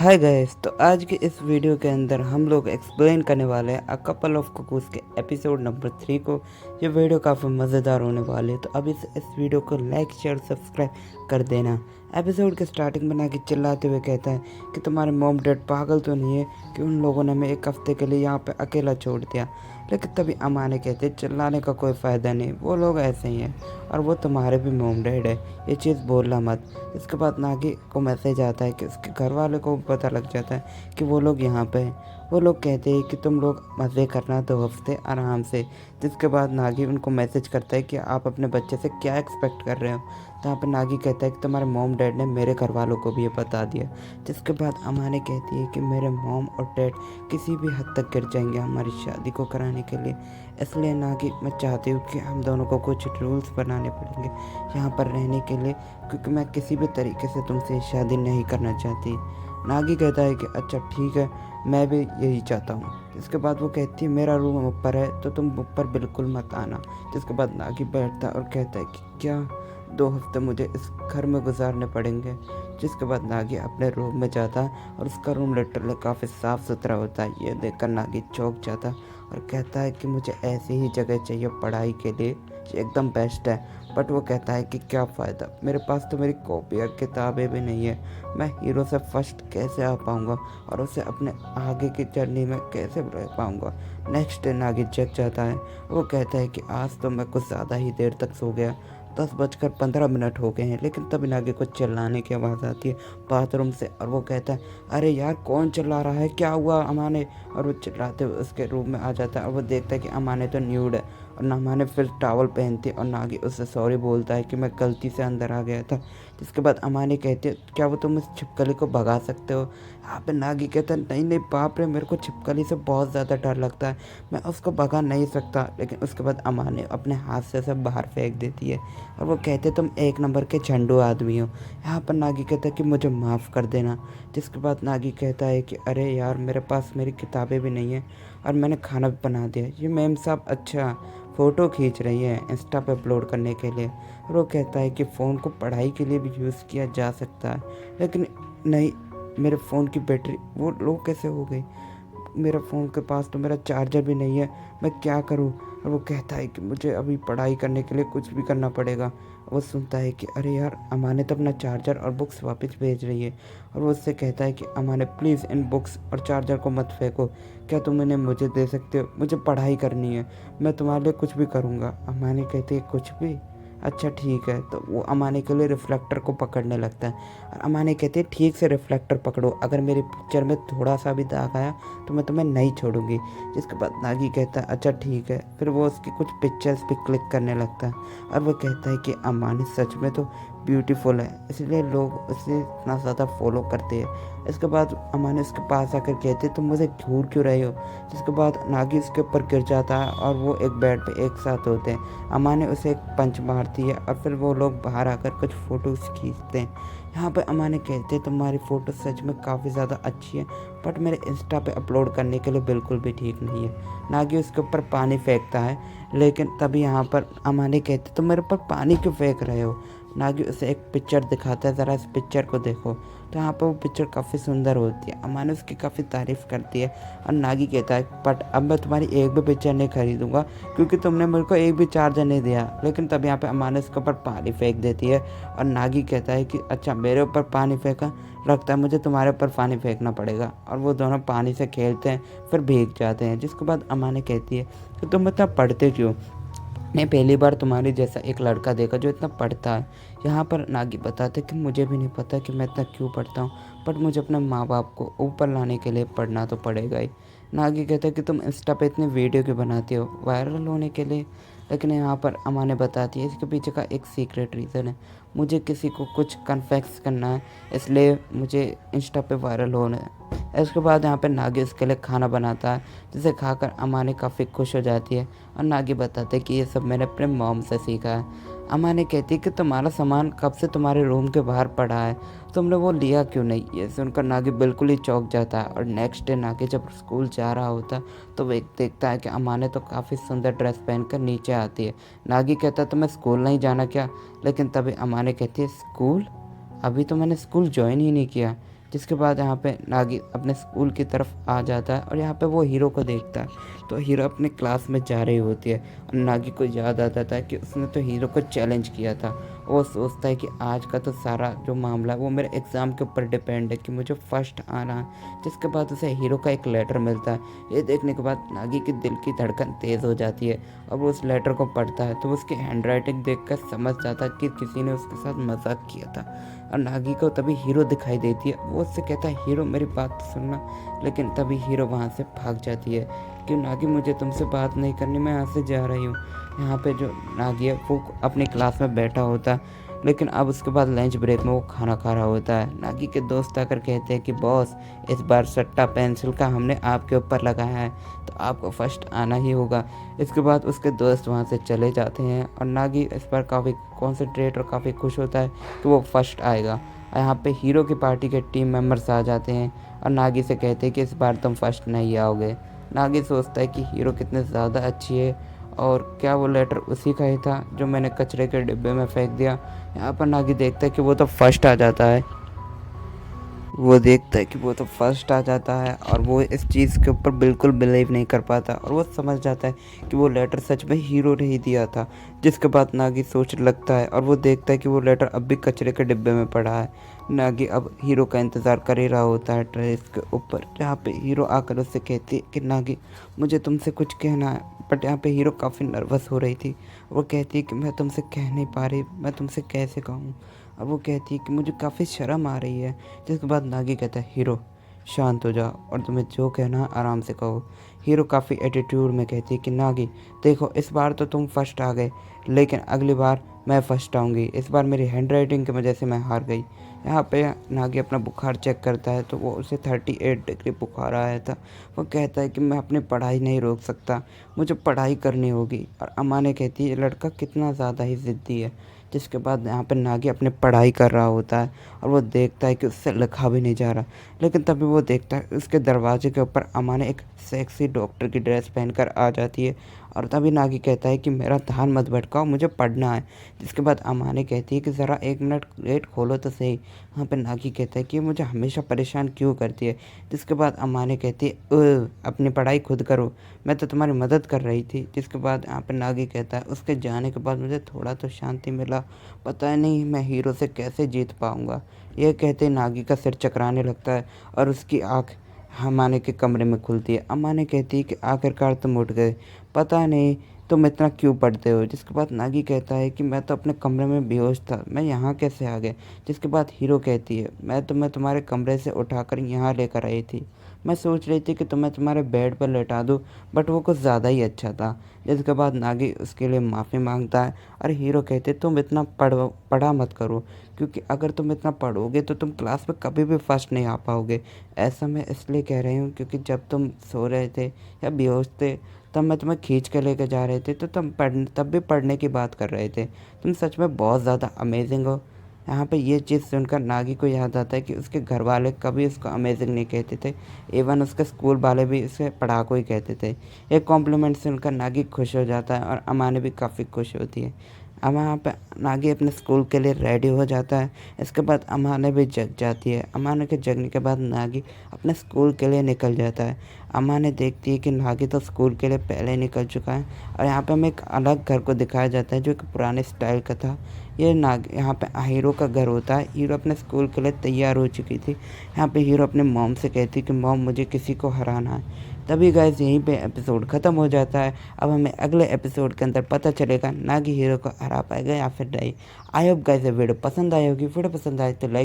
Hi guys, तो आज के इस वीडियो के अंदर हम लोग एक्सप्लेन करने वाले हैं अ कपल ऑफ कुकूज़ के एपिसोड नंबर 3 को। ये वीडियो काफ़ी मज़ेदार होने वाली है, तो अब इस वीडियो को लाइक शेयर सब्सक्राइब कर देना। एपिसोड के स्टार्टिंग में नागी चिल्लाते हुए कहता है कि तुम्हारे मॉम डैड पागल तो नहीं है कि उन लोगों ने हमें एक हफ्ते के लिए यहाँ पे अकेला छोड़ दिया। लेकिन तभी अमाने कहते चिल्लाने का कोई फ़ायदा नहीं, वो लोग ऐसे ही हैं और वो तुम्हारे भी मॉम डैड है, ये चीज़ बोलना मत। इसके बाद नागी को मैसेज आता है कि उसके घर वाले को पता लग जाता है कि वो लोग यहाँ पे हैं। वो लोग कहते हैं कि तुम लोग मज़े करना 2 हफ्ते आराम से। जिसके बाद नागी उनको मैसेज करता है कि आप अपने बच्चे से क्या एक्सपेक्ट कर रहे हो। तो यहाँ पर नागी कहता है कि तुम्हारे मॉम डैड ने मेरे घर वालों को भी ये बता दिया। जिसके बाद अमाने कहती है कि मेरे मॉम और डैड किसी भी हद तक गिर जाएंगे हमारी शादी को कराने के लिए। इसलिए नागी मैं चाहती हूँ कि हम दोनों को कुछ रूल्स बनाने पड़ेंगे यहाँ पर रहने के लिए, क्योंकि मैं किसी भी तरीके से तुमसे शादी नहीं करना चाहती। नागी कहता है कि अच्छा ठीक है, मैं भी यही चाहता हूँ। इसके बाद वो कहती है मेरा रूम ऊपर है तो तुम ऊपर बिल्कुल मत आना। जिसके बाद नागी बैठता है और कहता है कि क्या 2 हफ्ते मुझे इस घर में गुजारने पड़ेंगे। जिसके बाद नागी अपने रूम में जाता है और उसका रूम लिटरली काफ़ी साफ़ सुथरा होता है। ये देखकर नागी चौंक जाता है और कहता है कि मुझे ऐसी ही जगह चाहिए पढ़ाई के लिए, ये एकदम बेस्ट है। बट वो कहता है कि क्या फ़ायदा, मेरे पास तो मेरी कॉपियाँ किताबें भी नहीं है, मैं हीरो से फर्स्ट कैसे आ पाऊँगा और उसे अपने आगे की जर्नी में कैसे रह पाऊँगा। नेक्स्ट डे नागी जग जाता है। वो कहता है कि आज तो मैं कुछ ज़्यादा ही देर तक सो गया, 10:15 हो गए हैं। लेकिन तभी नागी को चिल्लाने की आवाज़ आती है बाथरूम से और वो कहता है अरे यार कौन चिल्ला रहा है, क्या हुआ अमाने। और वो चिल्लाते हुए उसके रूम में आ जाता है और वो देखता है कि अमाने तो न्यूड है और अमाने फिर टॉवल पहनती है और नागी उससे सॉरी बोलता है कि मैं गलती से अंदर आ गया था। जिसके बाद अमाने कहती है क्या वो तुम इस छिपकली को भगा सकते हो। यहाँ पे नागी कहता है नहीं नहीं बाप रे, मेरे को छिपकली से बहुत ज़्यादा डर लगता है, मैं उसको भगा नहीं सकता। लेकिन उसके बाद अमाने अपने हाथ से सब बाहर फेंक देती है और वो कहते तुम 1 नंबर के झंडू आदमी हो। यहाँ पर नागी कहता है कि मुझे माफ़ कर देना। जिसके बाद नागी कहता है कि अरे यार मेरे पास मेरी किताबें भी नहीं हैं और मैंने खाना भी बना दिया। ये मैम साहब अच्छा फ़ोटो खींच रही है इंस्टा पे अपलोड करने के लिए। और वो कहता है कि फ़ोन को पढ़ाई के लिए भी यूज़ किया जा सकता है, लेकिन नहीं, मेरे फ़ोन की बैटरी वो लो कैसे हो गई, मेरा फ़ोन के पास तो मेरा चार्जर भी नहीं है, मैं क्या करूं। और वो कहता है कि मुझे अभी पढ़ाई करने के लिए कुछ भी करना पड़ेगा। वो सुनता है कि अरे यार अमाने तो अपना चार्जर और बुक्स वापस भेज रही है। और वो उससे कहता है कि अमाने प्लीज़ इन बुक्स और चार्जर को मत फेंको, क्या तुम इन्हें मुझे दे सकते हो, मुझे पढ़ाई करनी है, मैं तुम्हारे लिए कुछ भी करूँगा। अमाने कहती है कुछ भी, अच्छा ठीक है। तो वो अमाने के लिए रिफ्लेक्टर को पकड़ने लगता है और अमाने कहती है ठीक से रिफ्लेक्टर पकड़ो, अगर मेरी पिक्चर में थोड़ा सा भी दाग आया तो मैं तुम्हें नहीं छोड़ूंगी। जिसके बाद नागी कहता है अच्छा ठीक है। फिर वो उसकी कुछ पिक्चर्स पे क्लिक करने लगता है और वो कहता है कि अमानी सच में तो ब्यूटीफुल है, इसलिए लोग उसे इतना ज़्यादा फॉलो करते हैं। इसके बाद अमानी उसके पास आकर कहते तुम मुझे घूर क्यों रहे हो। जिसके बाद नागी उसके ऊपर गिर जाता है और वो एक बेड पे एक साथ होते हैं। अमाने उसे एक पंच मारती है और फिर वो लोग बाहर आकर कुछ फ़ोटोज़ खींचते हैं। यहाँ पे अमाने कहते हैं तुम्हारी फ़ोटो सच में काफ़ी ज़्यादा अच्छी है, बट मेरे इंस्टा पे अपलोड करने के लिए बिल्कुल भी ठीक नहीं है। नागी उसके ऊपर पानी फेंकता है, लेकिन तभी यहाँ पर अमाने कहते तुम मेरे ऊपर पानी क्यों फेंक रहे हो। नागी उसे एक पिक्चर दिखाता है, ज़रा इस पिक्चर को देखो। तो यहाँ पर वो पिक्चर काफ़ी सुंदर होती है। अमाने उसकी काफ़ी तारीफ़ करती है और नागी कहता है बट अब मैं तुम्हारी एक भी पिक्चर नहीं खरीदूँगा क्योंकि तुमने मेरे को एक भी चार्जर नहीं दिया। लेकिन तब यहाँ पे अमाने उसके ऊपर पानी फेंक देती है और नागी कहता है कि अच्छा मेरे ऊपर पानी फेंका, लगता है मुझे तुम्हारे ऊपर पानी फेंकना पड़ेगा। और वो दोनों पानी से खेलते हैं, फिर भीग जाते हैं। जिसके बाद अमाने कहती है कि तुम इतना पढ़ते क्यों, मैं पहली बार तुम्हारे जैसा एक लड़का देखा जो इतना पढ़ता है। यहाँ पर नागी बताते कि मुझे भी नहीं पता कि मैं इतना क्यों पढ़ता हूँ, बट मुझे अपने माँ बाप को ऊपर लाने के लिए पढ़ना तो पड़ेगा ही। नागी कहता है कि तुम इंस्टा पे इतने वीडियो क्यों बनाती हो, वायरल होने के लिए। लेकिन यहाँ पर अमाने बताती है इसके पीछे का एक सीक्रेट रीज़न है, मुझे किसी को कुछ कन्फेस करना है, इसलिए मुझे इंस्टा पे वायरल होना है। इसके बाद यहाँ पे नागी उसके लिए खाना बनाता है, जिसे खाकर अमाने काफ़ी खुश हो जाती है और नागी बताते कि ये सब मैंने अपने मॉम से सीखा है। अमाने कहती है कि तुम्हारा सामान कब से तुम्हारे रूम के बाहर पड़ा है, तुमने वो लिया क्यों नहीं। ये सुनकर नागी बिल्कुल ही चौंक जाता है और नेक्स्ट डे नागी जब स्कूल जा रहा होता है तो वो एक देखता है कि अमाने तो काफ़ी सुंदर ड्रेस पहनकर नीचे आती है। नागी कहता है तो मैं स्कूल नहीं जाना क्या। लेकिन तभी अमाने कहती है स्कूल, अभी तो मैंने स्कूल ज्वाइन ही नहीं किया। जिसके बाद यहाँ पे नागी अपने स्कूल की तरफ आ जाता है और यहाँ पे वो हीरो को देखता है। तो हीरो अपने क्लास में जा रही होती है और नागी को याद आता था कि उसने तो हीरो को चैलेंज किया था। वो सोचता है कि आज का तो सारा जो मामला है वो मेरे एग्ज़ाम के ऊपर डिपेंड है कि मुझे फर्स्ट आना है। जिसके बाद उसे हीरो का एक लेटर मिलता है। ये देखने के बाद नागी के दिल की धड़कन तेज़ हो जाती है और वो उस लेटर को पढ़ता है तो उसकी हैंडराइटिंग देखकर समझ जाता है कि किसी ने उसके साथ मजाक किया था। और नागी को तभी हीरो दिखाई देती है। वो उससे कहता है हीरो मेरी बात तो सुनना, लेकिन तभी हीरो वहाँ से भाग जाती है कि नागी मुझे तुमसे बात नहीं करनी, मैं यहाँ से जा रही हूँ। यहाँ पे जो नागी है वो अपनी क्लास में बैठा होता है, लेकिन अब उसके बाद लंच ब्रेक में वो खाना खा रहा होता है। नागी के दोस्त आकर कहते हैं कि बॉस इस बार सट्टा पेंसिल का हमने आपके ऊपर लगाया है तो आपको फर्स्ट आना ही होगा। इसके बाद उसके दोस्त वहाँ से चले जाते हैं और नागी इस पर काफ़ी कॉन्सेंट्रेट और काफ़ी खुश होता है कि वो फर्स्ट आएगा। यहाँ पे हीरो की पार्टी के टीम मेंबर्स आ जाते हैं और नागी से कहते हैं कि इस बार तुम फर्स्ट नहीं आओगे। नागी सोचता है कि हीरो कितने ज़्यादा अच्छी है और क्या वो लेटर उसी का ही था जो मैंने कचरे के डिब्बे में फेंक दिया। यहाँ पर नागी देखता है कि वो तो फर्स्ट आ जाता है। वो देखता है कि वो तो फर्स्ट आ जाता है और वो इस चीज़ के ऊपर बिल्कुल बिलीव नहीं कर पाता और वो समझ जाता है कि वो लेटर सच में हीरो ने ही दिया था। जिसके बाद नागी सोचने लगता है और वो देखता है कि वो लेटर अब भी कचरे के डिब्बे में पड़ा है। नागी अब हीरो का इंतज़ार कर ही रहा होता है टेरेस के ऊपर, जहाँ पे हीरो आकर उससे कहती है कि नागी मुझे तुमसे कुछ कहना है। बट यहाँ पे हीरो काफ़ी नर्वस हो रही थी। वो कहती है कि मैं तुमसे कह नहीं पा रही, मैं तुमसे कैसे कहूँ। अब वो कहती है कि मुझे काफ़ी शर्म आ रही है। जिसके बाद नागी कहता है हीरो शांत हो जाओ और तुम्हें जो कहना है आराम से कहो। हीरो काफ़ी एटीट्यूड में कहती है कि नागी देखो इस बार तो तुम फर्स्ट आ गए, लेकिन अगली बार मैं फर्स्ट आऊँगी। इस बार मेरी हैंडराइटिंग की वजह से मैं हार गई। यहाँ पे नागी अपना बुखार चेक करता है तो वो उसे 38 डिग्री बुखार आया था। वो कहता है कि मैं अपनी पढ़ाई नहीं रोक सकता, मुझे पढ़ाई करनी होगी। और अमाने कहती है ये लड़का कितना ज़्यादा ही ज़िद्दी है। जिसके बाद यहाँ पे नागी अपनी पढ़ाई कर रहा होता है और वो देखता है कि उससे लिखा भी नहीं जा रहा। लेकिन तभी वो देखता है उसके दरवाजे के ऊपर अमाने एक सेक्सी डॉक्टर की ड्रेस पहनकर आ जाती है। और तभी नागी कहता है कि मेरा ध्यान मत भटकाओ, मुझे पढ़ना है। जिसके बाद अमाने कहती है कि ज़रा 1 मिनट गेट खोलो तो सही। वहाँ पे नागी कहता है कि मुझे हमेशा परेशान क्यों करती है। जिसके बाद अमाने कहती है अपनी पढ़ाई खुद करो, मैं तो तुम्हारी मदद कर रही थी। जिसके बाद यहाँ पे नागी कहता है उसके जाने के बाद मुझे थोड़ा तो शांति मिला, पता नहीं मैं हीरो से कैसे जीत पाऊँगा। यह कहते नागी का सिर चकराने लगता है और उसकी आँख अमाने के कमरे में खुलती है। अमाने कहती है कि आखिरकार तुम उठ गए, पता नहीं तुम इतना क्यों पढ़ते हो। जिसके बाद नागी कहता है कि मैं तो अपने कमरे में बेहोश था, मैं यहाँ कैसे आ गए। जिसके बाद हीरो कहती है मैं तुम्हारे कमरे से उठाकर यहाँ लेकर आई थी, मैं सोच रही थी कि तुम्हें तुम्हारे बेड पर लेटा दूँ, बट वो कुछ ज़्यादा ही अच्छा था। जिसके बाद नागी उसके लिए माफ़ी मांगता है और हीरो कहते तुम इतना पढ़ा मत करो, क्योंकि अगर तुम इतना पढ़ोगे तो तुम क्लास में कभी भी फर्स्ट नहीं आ पाओगे। ऐसा मैं इसलिए कह रही हूँ क्योंकि जब तुम सो रहे थे या बेहोश थे तब मैं तुम्हें खींच के लेके जा रहे थे तो तब भी पढ़ने की बात कर रहे थे। तुम सच में बहुत ज़्यादा अमेजिंग हो। यहाँ पे ये चीज़ सुनकर नागी को याद आता है कि उसके घर वाले कभी उसको अमेजिंग नहीं कहते थे, इवन उसके स्कूल वाले भी उसे पढ़ाकू ही कहते थे। ये कॉम्प्लीमेंट सुनकर नागी खुश हो जाता है और अमाने भी काफ़ी खुश होती है। अब यहाँ पे नागी अपने स्कूल के लिए रेडी हो जाता है। इसके बाद अमाने भी जग जाती है। अमाने के जगने के बाद नागी अपने स्कूल के लिए निकल जाता है। अमाने देखती है कि नागी तो स्कूल के लिए पहले ही निकल चुका है और यहाँ पे हमें एक अलग घर को दिखाया जाता है जो एक पुराने स्टाइल का था। ये यहाँ पे हीरो का घर होता है। हीरो अपने स्कूल के लिए तैयार हो चुकी थी। यहाँ पे हीरो अपने मॉम से कहती कि मॉम मुझे किसी को हराना है। तभी गाइस यहीं पे एपिसोड ख़त्म हो जाता है। अब हमें अगले एपिसोड के अंदर पता चलेगा नागी हीरो को हरा पाएगा या फिर नहीं। आई होप गाइस ये वीडियो पसंद आई होगी। वीडियो पसंद आए तो लाइक